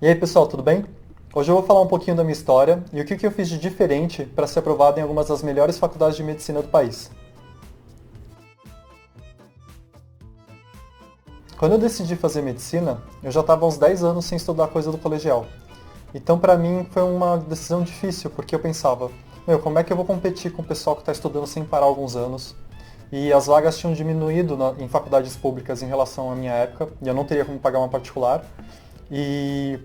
E aí pessoal, tudo bem? Hoje eu vou falar um pouquinho da minha história e o que eu fiz de diferente para ser aprovado em algumas das melhores faculdades de medicina do país. Quando eu decidi fazer medicina, eu já estava há uns 10 anos sem estudar coisa do colegial. Então para mim foi uma decisão difícil, porque eu pensava, como é que eu vou competir com o pessoal que está estudando sem parar há alguns anos? E as vagas tinham diminuído em faculdades públicas em relação à minha época, e eu não teria como pagar uma particular. E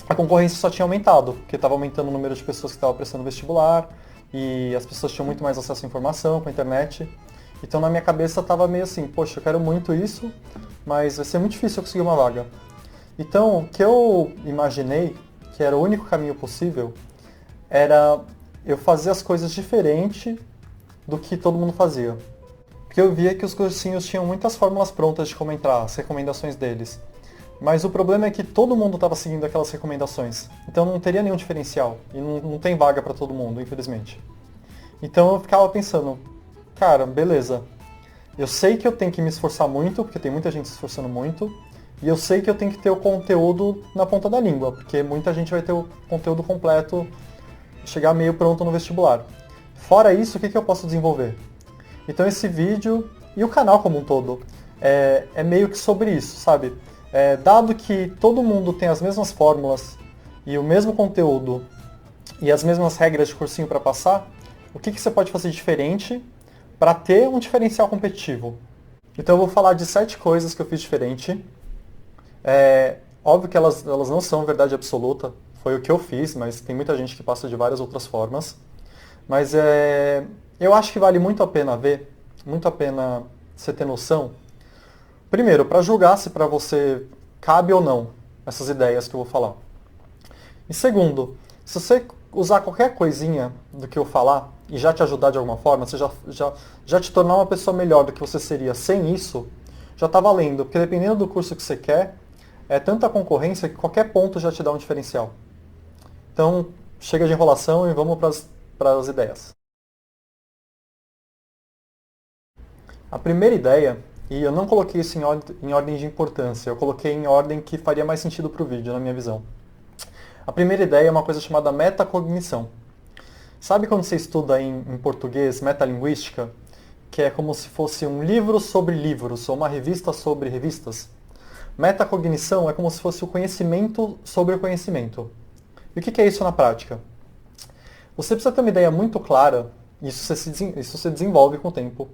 a concorrência só tinha aumentado, porque estava aumentando o número de pessoas que estavam prestando vestibular, e as pessoas tinham muito mais acesso à informação com a internet. Então na minha cabeça estava meio assim, poxa, eu quero muito isso, mas vai ser muito difícil eu conseguir uma vaga. Então o que eu imaginei, que era o único caminho possível, era eu fazer as coisas diferente do que todo mundo fazia. Porque eu via que os cursinhos tinham muitas fórmulas prontas de como entrar, as recomendações deles. Mas o problema é que todo mundo estava seguindo aquelas recomendações. Então não teria nenhum diferencial. E não tem vaga para todo mundo, infelizmente. Então eu ficava pensando, cara, beleza. Eu sei que eu tenho que me esforçar muito, porque tem muita gente se esforçando muito. E eu sei que eu tenho que ter o conteúdo na ponta da língua, porque muita gente vai ter o conteúdo completo, chegar meio pronto no vestibular. Fora isso, o que eu posso desenvolver? Então esse vídeo e o canal como um todo é meio que sobre isso, sabe? Dado que todo mundo tem as mesmas fórmulas e o mesmo conteúdo e as mesmas regras de cursinho para passar, o que você pode fazer diferente para ter um diferencial competitivo? Então eu vou falar de 7 coisas que eu fiz diferente. Óbvio que elas não são verdade absoluta, foi o que eu fiz, mas tem muita gente que passa de várias outras formas. Mas eu acho que vale muito a pena ver, muito a pena você ter noção. Primeiro, para julgar se para você cabe ou não essas ideias que eu vou falar. E segundo, se você usar qualquer coisinha do que eu falar e já te ajudar de alguma forma, você já te tornar uma pessoa melhor do que você seria sem isso, já está valendo. Porque dependendo do curso que você quer, é tanta concorrência que qualquer ponto já te dá um diferencial. Então, chega de enrolação e vamos para as ideias. A primeira ideia, e eu não coloquei isso em ordem de importância, eu coloquei em ordem que faria mais sentido para o vídeo, na minha visão. A primeira ideia é uma coisa chamada metacognição. Sabe quando você estuda em português metalinguística, que é como se fosse um livro sobre livros, ou uma revista sobre revistas? Metacognição é como se fosse o conhecimento sobre o conhecimento. E o que é isso na prática? Você precisa ter uma ideia muito clara, isso você desenvolve com o tempo,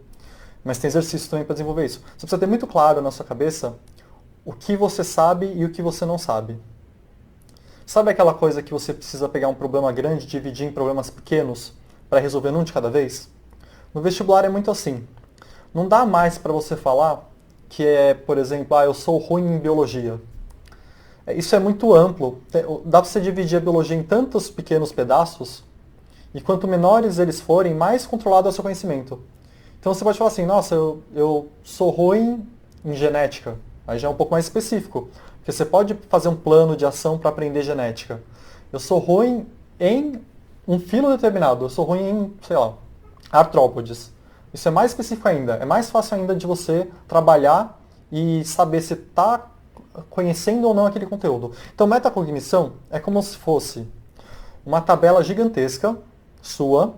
mas tem exercício também para desenvolver isso. Você precisa ter muito claro na sua cabeça o que você sabe e o que você não sabe. Sabe aquela coisa que você precisa pegar um problema grande e dividir em problemas pequenos para resolver um de cada vez? No vestibular é muito assim. Não dá mais para você falar que por exemplo, eu sou ruim em biologia. Isso é muito amplo. Dá para você dividir a biologia em tantos pequenos pedaços e quanto menores eles forem, mais controlado é o seu conhecimento. Então você pode falar assim, nossa, eu sou ruim em genética. Aí já é um pouco mais específico. Porque você pode fazer um plano de ação para aprender genética. Eu sou ruim em um filo determinado. Eu sou ruim em, sei lá, artrópodes. Isso é mais específico ainda. É mais fácil ainda de você trabalhar e saber se está conhecendo ou não aquele conteúdo. Então, metacognição é como se fosse uma tabela gigantesca sua,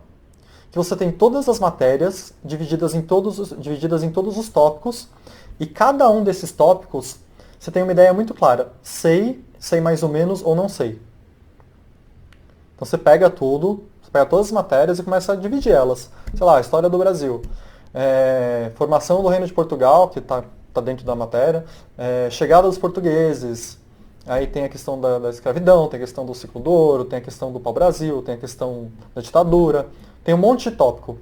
que você tem todas as matérias divididas em todos os tópicos, e cada um desses tópicos você tem uma ideia muito clara. Sei mais ou menos ou não sei. Então você pega tudo, você pega todas as matérias e começa a dividir elas. Sei lá, história do Brasil, formação do Reino de Portugal, que está dentro da matéria, chegada dos portugueses, aí tem a questão da escravidão, tem a questão do ciclo do ouro, tem a questão do pau-brasil, tem a questão da ditadura, tem um monte de tópico.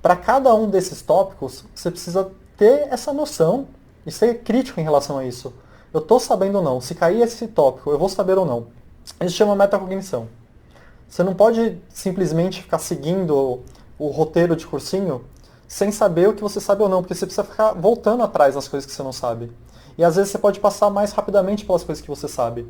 Para cada um desses tópicos, você precisa ter essa noção e ser crítico em relação a isso. Eu estou sabendo ou não? Se cair esse tópico, eu vou saber ou não? Isso chama metacognição. Você não pode simplesmente ficar seguindo o roteiro de cursinho sem saber o que você sabe ou não, porque você precisa ficar voltando atrás nas coisas que você não sabe. E às vezes você pode passar mais rapidamente pelas coisas que você sabe.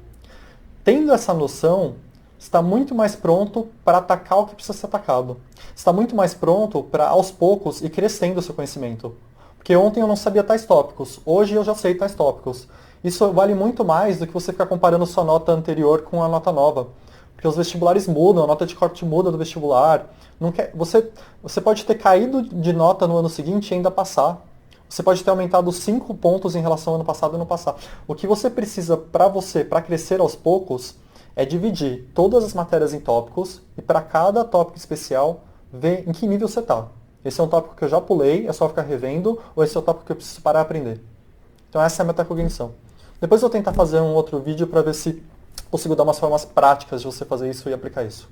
Tendo essa noção, está muito mais pronto para atacar o que precisa ser atacado. Está muito mais pronto para, aos poucos, ir crescendo o seu conhecimento. Porque ontem eu não sabia tais tópicos, hoje eu já sei tais tópicos. Isso vale muito mais do que você ficar comparando sua nota anterior com a nota nova. Porque os vestibulares mudam, a nota de corte muda do vestibular. Não quer, você pode ter caído de nota no ano seguinte e ainda passar. Você pode ter aumentado 5 pontos em relação ao ano passado e não passar. O que você precisa para crescer aos poucos, é dividir todas as matérias em tópicos e para cada tópico especial, ver em que nível você está. Esse é um tópico que eu já pulei, é só ficar revendo, ou esse é o tópico que eu preciso parar e aprender. Então essa é a metacognição. Depois eu vou tentar fazer um outro vídeo para ver se consigo dar umas formas práticas de você fazer isso e aplicar isso.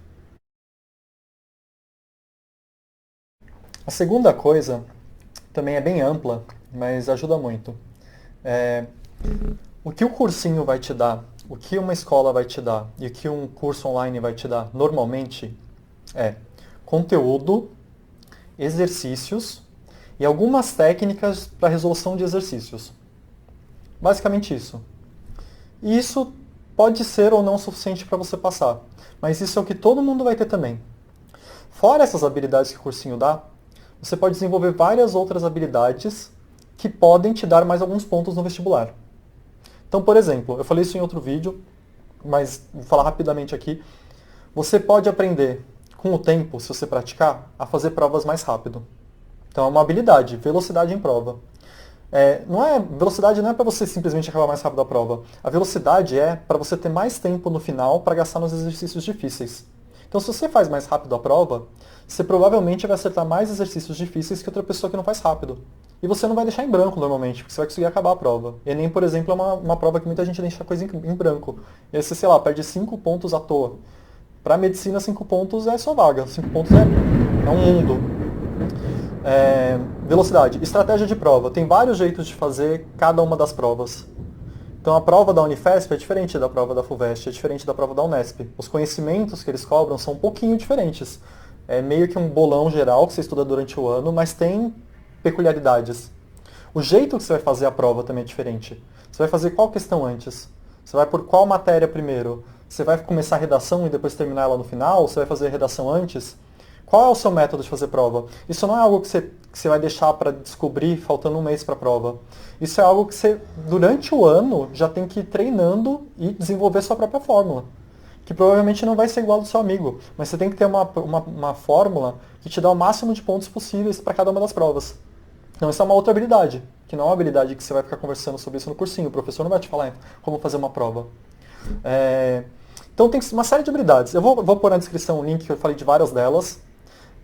A segunda coisa também é bem ampla, mas ajuda muito. O que o cursinho vai te dar, o que uma escola vai te dar e o que um curso online vai te dar normalmente é conteúdo, exercícios e algumas técnicas para resolução de exercícios. Basicamente isso. E isso pode ser ou não suficiente para você passar, mas isso é o que todo mundo vai ter também. Fora essas habilidades que o cursinho dá, você pode desenvolver várias outras habilidades que podem te dar mais alguns pontos no vestibular. Então, por exemplo, eu falei isso em outro vídeo, mas vou falar rapidamente aqui. Você pode aprender, com o tempo, se você praticar, a fazer provas mais rápido. Então é uma habilidade, velocidade em prova. Velocidade não é para você simplesmente acabar mais rápido a prova. A velocidade é para você ter mais tempo no final para gastar nos exercícios difíceis. Então se você faz mais rápido a prova, você provavelmente vai acertar mais exercícios difíceis que outra pessoa que não faz rápido. E você não vai deixar em branco normalmente, porque você vai conseguir acabar a prova. Enem, por exemplo, é uma prova que muita gente deixa coisa em branco. E aí você, sei lá, perde 5 pontos à toa. Para medicina, 5 pontos é só vaga. 5 pontos é um mundo. Velocidade. Estratégia de prova. Tem vários jeitos de fazer cada uma das provas. Então a prova da Unifesp é diferente da prova da FUVEST, é diferente da prova da Unesp. Os conhecimentos que eles cobram são um pouquinho diferentes. É meio que um bolão geral que você estuda durante o ano, mas tem peculiaridades. O jeito que você vai fazer a prova também é diferente. Você vai fazer qual questão antes? Você vai por qual matéria primeiro? Você vai começar a redação e depois terminar ela no final? Você vai fazer a redação antes? Qual é o seu método de fazer prova? Isso não é algo que você vai deixar para descobrir faltando um mês para a prova. Isso é algo que você, durante o ano, já tem que ir treinando e desenvolver sua própria fórmula. Que provavelmente não vai ser igual ao do seu amigo, mas você tem que ter uma fórmula que te dá o máximo de pontos possíveis para cada uma das provas. Então isso é uma outra habilidade, que não é uma habilidade que você vai ficar conversando sobre isso no cursinho. O professor não vai te falar como fazer uma prova. Então tem uma série de habilidades. Eu vou pôr na descrição o link que eu falei de várias delas.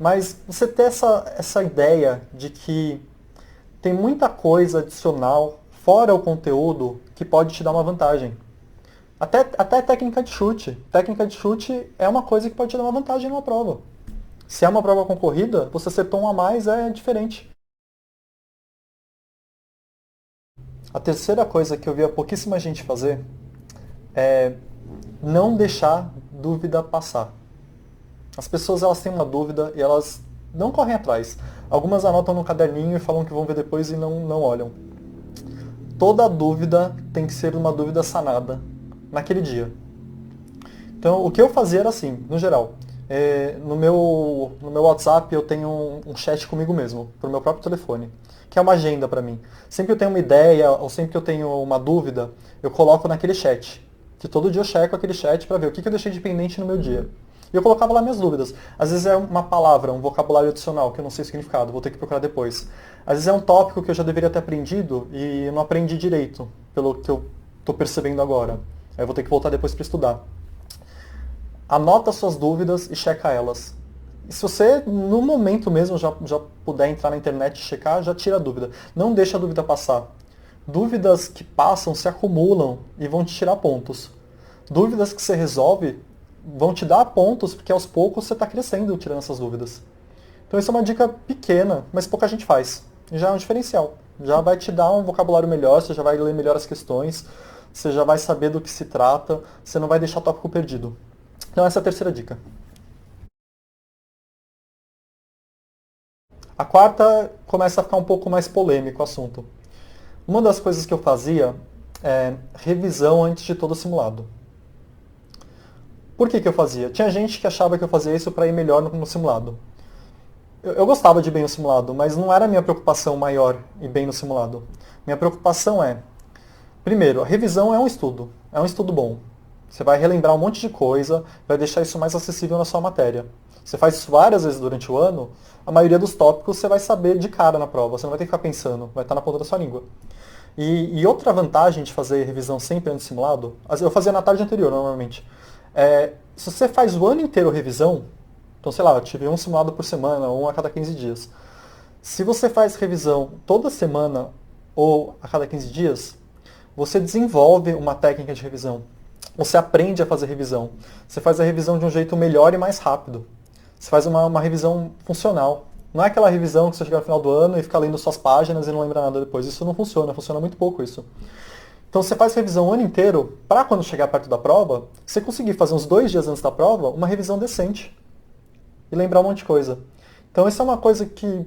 Mas você ter essa ideia de que tem muita coisa adicional, fora o conteúdo, que pode te dar uma vantagem. Até técnica de chute. Técnica de chute é uma coisa que pode te dar uma vantagem numa prova. Se é uma prova concorrida, você acertou um a mais, é diferente. A terceira coisa que eu vi pouquíssima gente fazer é não deixar dúvida passar. As pessoas elas têm uma dúvida e elas não correm atrás. Algumas anotam no caderninho e falam que vão ver depois e não olham. Toda dúvida tem que ser uma dúvida sanada naquele dia. Então o que eu fazia era assim, no geral. No meu WhatsApp eu tenho um chat comigo mesmo, pro meu próprio telefone, que é uma agenda para mim. Sempre que eu tenho uma ideia ou sempre que eu tenho uma dúvida, eu coloco naquele chat. Que todo dia eu checo aquele chat para ver o que eu deixei de pendente no meu dia. E eu colocava lá minhas dúvidas. Às vezes é uma palavra, um vocabulário adicional, que eu não sei o significado, vou ter que procurar depois. Às vezes é um tópico que eu já deveria ter aprendido e eu não aprendi direito, pelo que eu estou percebendo agora. Aí eu vou ter que voltar depois para estudar. Anota suas dúvidas e checa elas. E se você, no momento mesmo, já puder entrar na internet e checar, já tira a dúvida. Não deixa a dúvida passar. Dúvidas que passam se acumulam e vão te tirar pontos. Dúvidas que você resolve vão te dar pontos, porque aos poucos você está crescendo tirando essas dúvidas. Então isso é uma dica pequena, mas pouca gente faz. E já é um diferencial. Já vai te dar um vocabulário melhor, você já vai ler melhor as questões, você já vai saber do que se trata, você não vai deixar o tópico perdido. Então essa é a terceira dica. A quarta começa a ficar um pouco mais polêmico o assunto. Uma das coisas que eu fazia é revisão antes de todo o simulado. Por que eu fazia? Tinha gente que achava que eu fazia isso para ir melhor no simulado. Eu gostava de ir bem no simulado, mas não era a minha preocupação maior ir bem no simulado. Minha preocupação é, Primeiro, a revisão é um estudo bom. Você vai relembrar um monte de coisa, vai deixar isso mais acessível na sua matéria. Você faz isso várias vezes durante o ano, a maioria dos tópicos você vai saber de cara na prova, você não vai ter que ficar pensando, vai estar na ponta da sua língua. E outra vantagem de fazer revisão sempre antes do simulado, eu fazia na tarde anterior normalmente, se você faz o ano inteiro revisão, então sei lá, eu tive um simulado por semana, um a cada 15 dias. Se você faz revisão toda semana ou a cada 15 dias, você desenvolve uma técnica de revisão. Você aprende a fazer revisão. Você faz a revisão de um jeito melhor e mais rápido. Você faz uma revisão funcional. Não é aquela revisão que você chega no final do ano e fica lendo suas páginas e não lembra nada depois. Isso não funciona, funciona muito pouco isso. Então você faz revisão o ano inteiro, para quando chegar perto da prova, você conseguir fazer uns 2 dias antes da prova, uma revisão decente. E lembrar um monte de coisa. Então isso é uma coisa que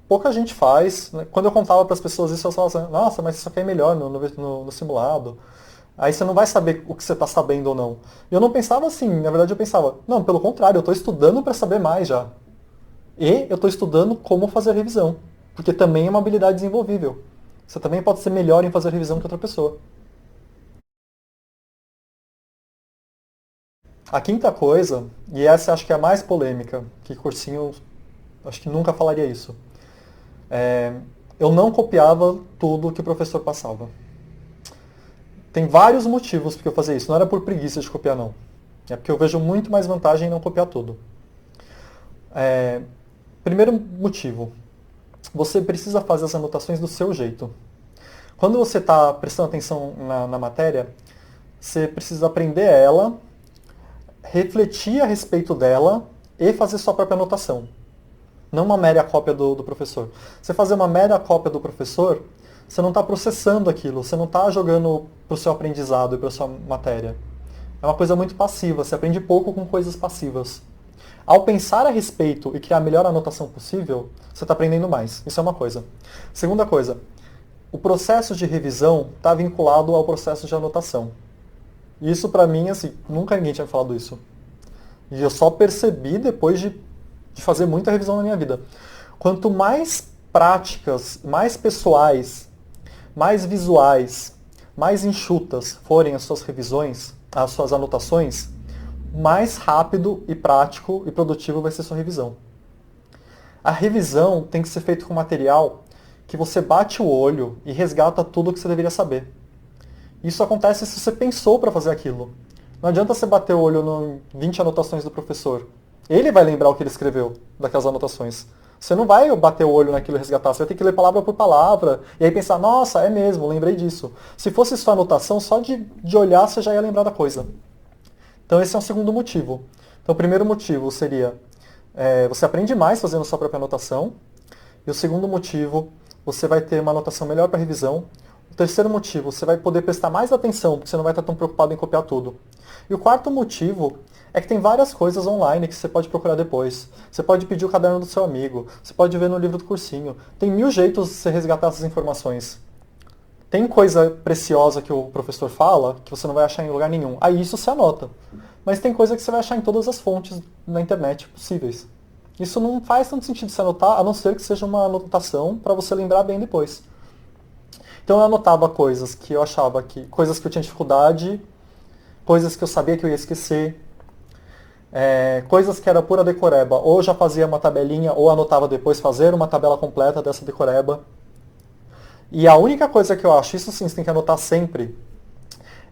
pouca gente faz. Né? Quando eu contava para as pessoas isso, elas falavam assim, nossa, mas isso aqui é melhor no simulado. Aí você não vai saber o que você está sabendo ou não. E eu não pensava assim, na verdade eu pensava, não, pelo contrário, eu estou estudando para saber mais já. E eu estou estudando como fazer revisão, porque também é uma habilidade desenvolvível. Você também pode ser melhor em fazer revisão que outra pessoa. A quinta coisa, e essa acho que é a mais polêmica, que cursinho acho que nunca falaria isso. Eu não copiava tudo que o professor passava. Tem vários motivos porque eu fazia isso. Não era por preguiça de copiar, não. É porque eu vejo muito mais vantagem em não copiar tudo. Primeiro motivo, você precisa fazer as anotações do seu jeito. Quando você está prestando atenção na matéria, você precisa aprender ela, refletir a respeito dela e fazer sua própria anotação. Não uma mera cópia do professor. Você fazer uma mera cópia do professor, você não está processando aquilo, você não está jogando para o seu aprendizado e para a sua matéria. É uma coisa muito passiva, você aprende pouco com coisas passivas. Ao pensar a respeito e criar a melhor anotação possível, você está aprendendo mais. Isso é uma coisa. Segunda coisa, o processo de revisão está vinculado ao processo de anotação. E isso para mim, assim, nunca ninguém tinha falado isso. E eu só percebi depois de fazer muita revisão na minha vida. Quanto mais práticas, mais pessoais, mais visuais, mais enxutas forem as suas revisões, as suas anotações, mais rápido e prático e produtivo vai ser sua revisão. A revisão tem que ser feita com material que você bate o olho e resgata tudo o que você deveria saber. Isso acontece se você pensou para fazer aquilo. Não adianta você bater o olho em 20 anotações do professor. Ele vai lembrar o que ele escreveu daquelas anotações. Você não vai bater o olho naquilo e resgatar, você vai ter que ler palavra por palavra, e aí pensar, nossa, é mesmo, lembrei disso. Se fosse sua anotação, só de olhar você já ia lembrar da coisa. Então esse é um segundo motivo. Então o primeiro motivo seria, você aprende mais fazendo sua própria anotação, e o segundo motivo, você vai ter uma anotação melhor para revisão. O terceiro motivo, você vai poder prestar mais atenção, porque você não vai estar tão preocupado em copiar tudo. E o quarto motivo é que tem várias coisas online que você pode procurar depois. Você pode pedir o caderno do seu amigo, você pode ver no livro do cursinho. Tem 1000 jeitos de você resgatar essas informações. Tem coisa preciosa que o professor fala que você não vai achar em lugar nenhum. Aí isso você anota. Mas tem coisa que você vai achar em todas as fontes na internet possíveis. Isso não faz tanto sentido você anotar, a não ser que seja uma anotação para você lembrar bem depois. Então eu anotava coisas que eu achava que, coisas que eu tinha dificuldade, coisas que eu sabia que eu ia esquecer, coisas que era pura decoreba. Ou já fazia uma tabelinha, ou anotava depois fazer uma tabela completa dessa decoreba. E a única coisa que eu acho, isso sim você tem que anotar sempre,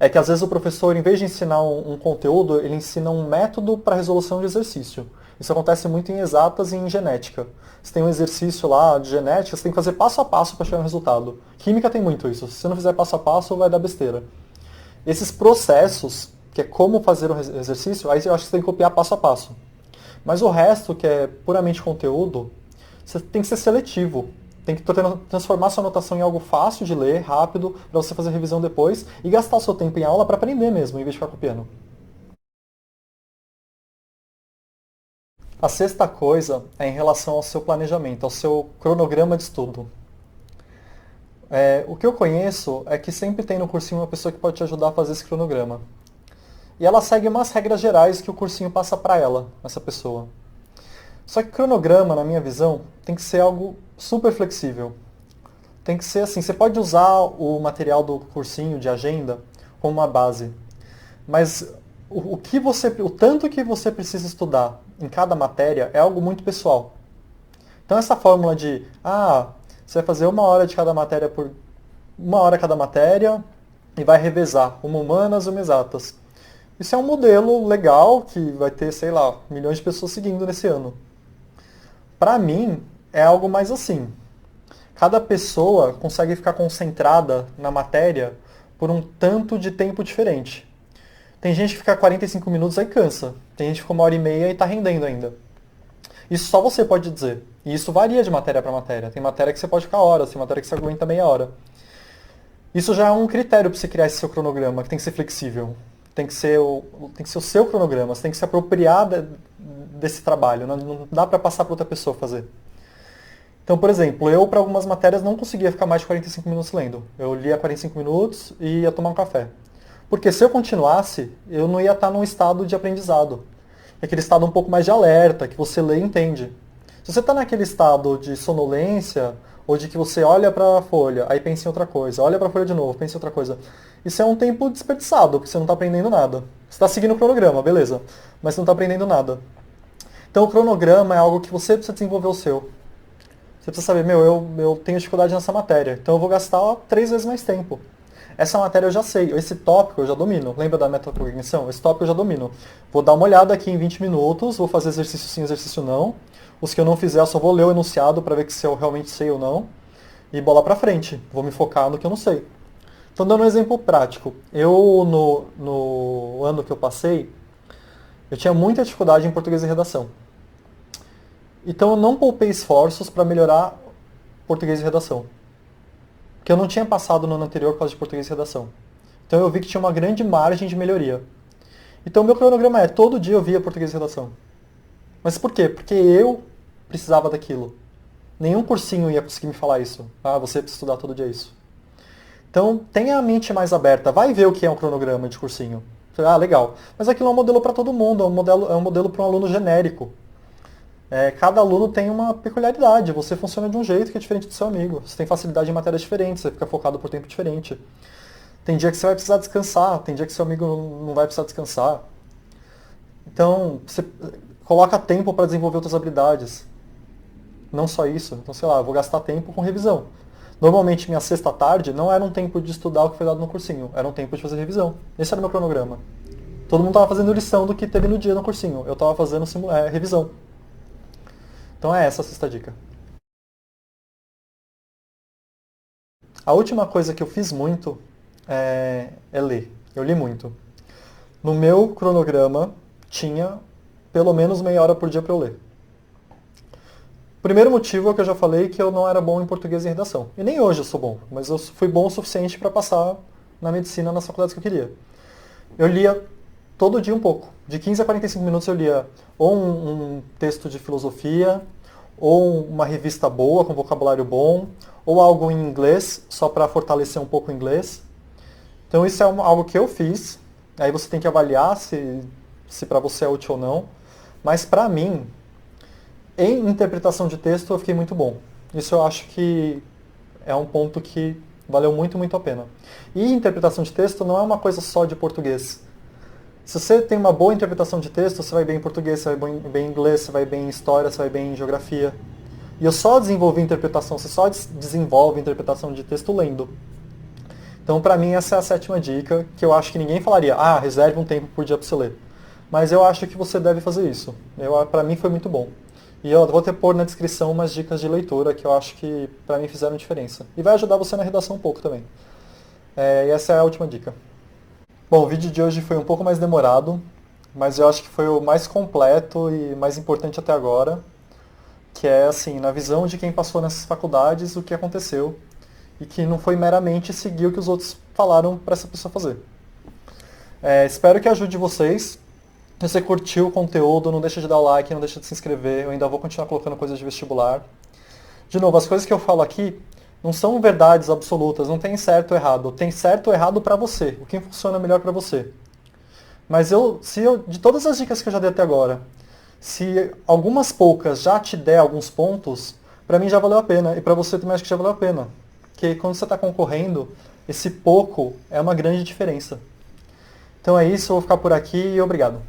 é que às vezes o professor, em vez de ensinar um conteúdo, ele ensina um método para resolução de exercício. Isso acontece muito em exatas e em genética. Você tem um exercício lá de genética, você tem que fazer passo a passo para chegar no resultado. Química tem muito isso. Se você não fizer passo a passo, vai dar besteira. Esses processos, que é como fazer o exercício, aí eu acho que você tem que copiar passo a passo. Mas o resto, que é puramente conteúdo, você tem que ser seletivo. Tem que transformar sua anotação em algo fácil de ler, rápido, para você fazer revisão depois e gastar o seu tempo em aula para aprender mesmo, em vez de ficar copiando. A sexta coisa é em relação ao seu planejamento, ao seu cronograma de estudo. O que eu conheço é que sempre tem no cursinho uma pessoa que pode te ajudar a fazer esse cronograma. E ela segue umas regras gerais que o cursinho passa para ela, essa pessoa. Só que cronograma, na minha visão, tem que ser algo super flexível. Tem que ser assim, você pode usar o material do cursinho de agenda como uma base, mas o tanto que você precisa estudar em cada matéria é algo muito pessoal. Então essa fórmula de, você vai fazer 1 hora de cada matéria por 1 hora cada matéria e vai revezar uma humanas e uma exatas. Isso é um modelo legal que vai ter, sei lá, milhões de pessoas seguindo nesse ano. Para mim, é algo mais assim. Cada pessoa consegue ficar concentrada na matéria por um tanto de tempo diferente. Tem gente que fica 45 minutos e cansa. Tem gente que fica 1 hora e meia e está rendendo ainda. Isso só você pode dizer. E isso varia de matéria para matéria. Tem matéria que você pode ficar horas, tem matéria que você aguenta meia hora. Isso já é um critério para você criar esse seu cronograma, que tem que ser flexível. Tem que ser o seu cronograma, você tem que se apropriar desse trabalho. Não dá para passar para outra pessoa fazer. Então, por exemplo, eu para algumas matérias não conseguia ficar mais de 45 minutos lendo. Eu lia 45 minutos e ia tomar um café. Porque se eu continuasse, eu não ia estar num estado de aprendizado. Aquele estado um pouco mais de alerta, que você lê e entende. Se você está naquele estado de sonolência, ou de que você olha para a folha, aí pensa em outra coisa, olha para a folha de novo, pensa em outra coisa, isso é um tempo desperdiçado, porque você não está aprendendo nada. Você está seguindo o cronograma, beleza, mas você não está aprendendo nada. Então o cronograma é algo que você precisa desenvolver o seu. Você precisa saber, eu tenho dificuldade nessa matéria, então eu vou gastar 3 vezes mais tempo. Essa matéria eu já sei, esse tópico eu já domino. Lembra da metacognição? Esse tópico eu já domino. Vou dar uma olhada aqui em 20 minutos, vou fazer exercício sim, exercício não. Os que eu não fizer, eu só vou ler o enunciado para ver se eu realmente sei ou não. E bola pra frente. Vou me focar no que eu não sei. Então, dando um exemplo prático. Eu, no ano que eu passei, eu tinha muita dificuldade em português e redação. Então, eu não poupei esforços para melhorar português e redação. Porque eu não tinha passado no ano anterior por causa de português e redação. Então eu vi que tinha uma grande margem de melhoria. Então meu cronograma todo dia eu via português e redação. Mas por quê? Porque eu precisava daquilo. Nenhum cursinho ia conseguir me falar isso. Você precisa estudar todo dia isso. Então tenha a mente mais aberta. Vai ver o que é um cronograma de cursinho. Legal. Mas aquilo é um modelo para todo mundo. É um modelo para um aluno genérico. Cada aluno tem uma peculiaridade, você funciona de um jeito que é diferente do seu amigo. Você tem facilidade em matérias diferentes, você fica focado por tempo diferente. Tem dia que você vai precisar descansar, tem dia que seu amigo não vai precisar descansar. Então, você coloca tempo para desenvolver outras habilidades. Não só isso. Então, sei lá, eu vou gastar tempo com revisão. Normalmente, minha sexta tarde não era um tempo de estudar o que foi dado no cursinho, era um tempo de fazer revisão. Esse era o meu cronograma. Todo mundo estava fazendo lição do que teve no dia no cursinho. Eu estava fazendo revisão. Então é essa a sexta dica. A última coisa que eu fiz muito é ler. Eu li muito. No meu cronograma tinha pelo menos meia hora por dia para eu ler. O primeiro motivo é que eu já falei que eu não era bom em português e redação. E nem hoje eu sou bom, mas eu fui bom o suficiente para passar na medicina nas faculdades que eu queria. Eu lia todo dia um pouco. De 15 a 45 minutos eu lia ou um texto de filosofia, ou uma revista boa, com vocabulário bom, ou algo em inglês, só para fortalecer um pouco o inglês. Então isso é algo que eu fiz. Aí você tem que avaliar se para você é útil ou não. Mas para mim, em interpretação de texto, eu fiquei muito bom. Isso eu acho que é um ponto que valeu muito, muito a pena. E interpretação de texto não é uma coisa só de português. Se você tem uma boa interpretação de texto, você vai bem em português, você vai bem em inglês, você vai bem em história, você vai bem em geografia. E eu só desenvolvi interpretação, você só desenvolve interpretação de texto lendo. Então, para mim, essa é a sétima dica, que eu acho que ninguém falaria, reserve um tempo por dia para você ler. Mas eu acho que você deve fazer isso. Para mim foi muito bom. E eu vou pôr na descrição umas dicas de leitura que eu acho que para mim fizeram diferença. E vai ajudar você na redação um pouco também. E essa é a última dica. Bom, o vídeo de hoje foi um pouco mais demorado, mas eu acho que foi o mais completo e mais importante até agora, que é, assim, na visão de quem passou nessas faculdades, o que aconteceu, e que não foi meramente seguir o que os outros falaram para essa pessoa fazer. Espero que ajude vocês. Se você curtiu o conteúdo, não deixa de dar o like, não deixa de se inscrever, eu ainda vou continuar colocando coisas de vestibular. De novo, as coisas que eu falo aqui não são verdades absolutas, não tem certo ou errado. Tem certo ou errado para você, o que funciona melhor para você. Mas de todas as dicas que eu já dei até agora, se algumas poucas já te der alguns pontos, para mim já valeu a pena. E para você também acho que já valeu a pena. porque quando você está concorrendo, esse pouco é uma grande diferença. Então é isso, eu vou ficar por aqui e obrigado.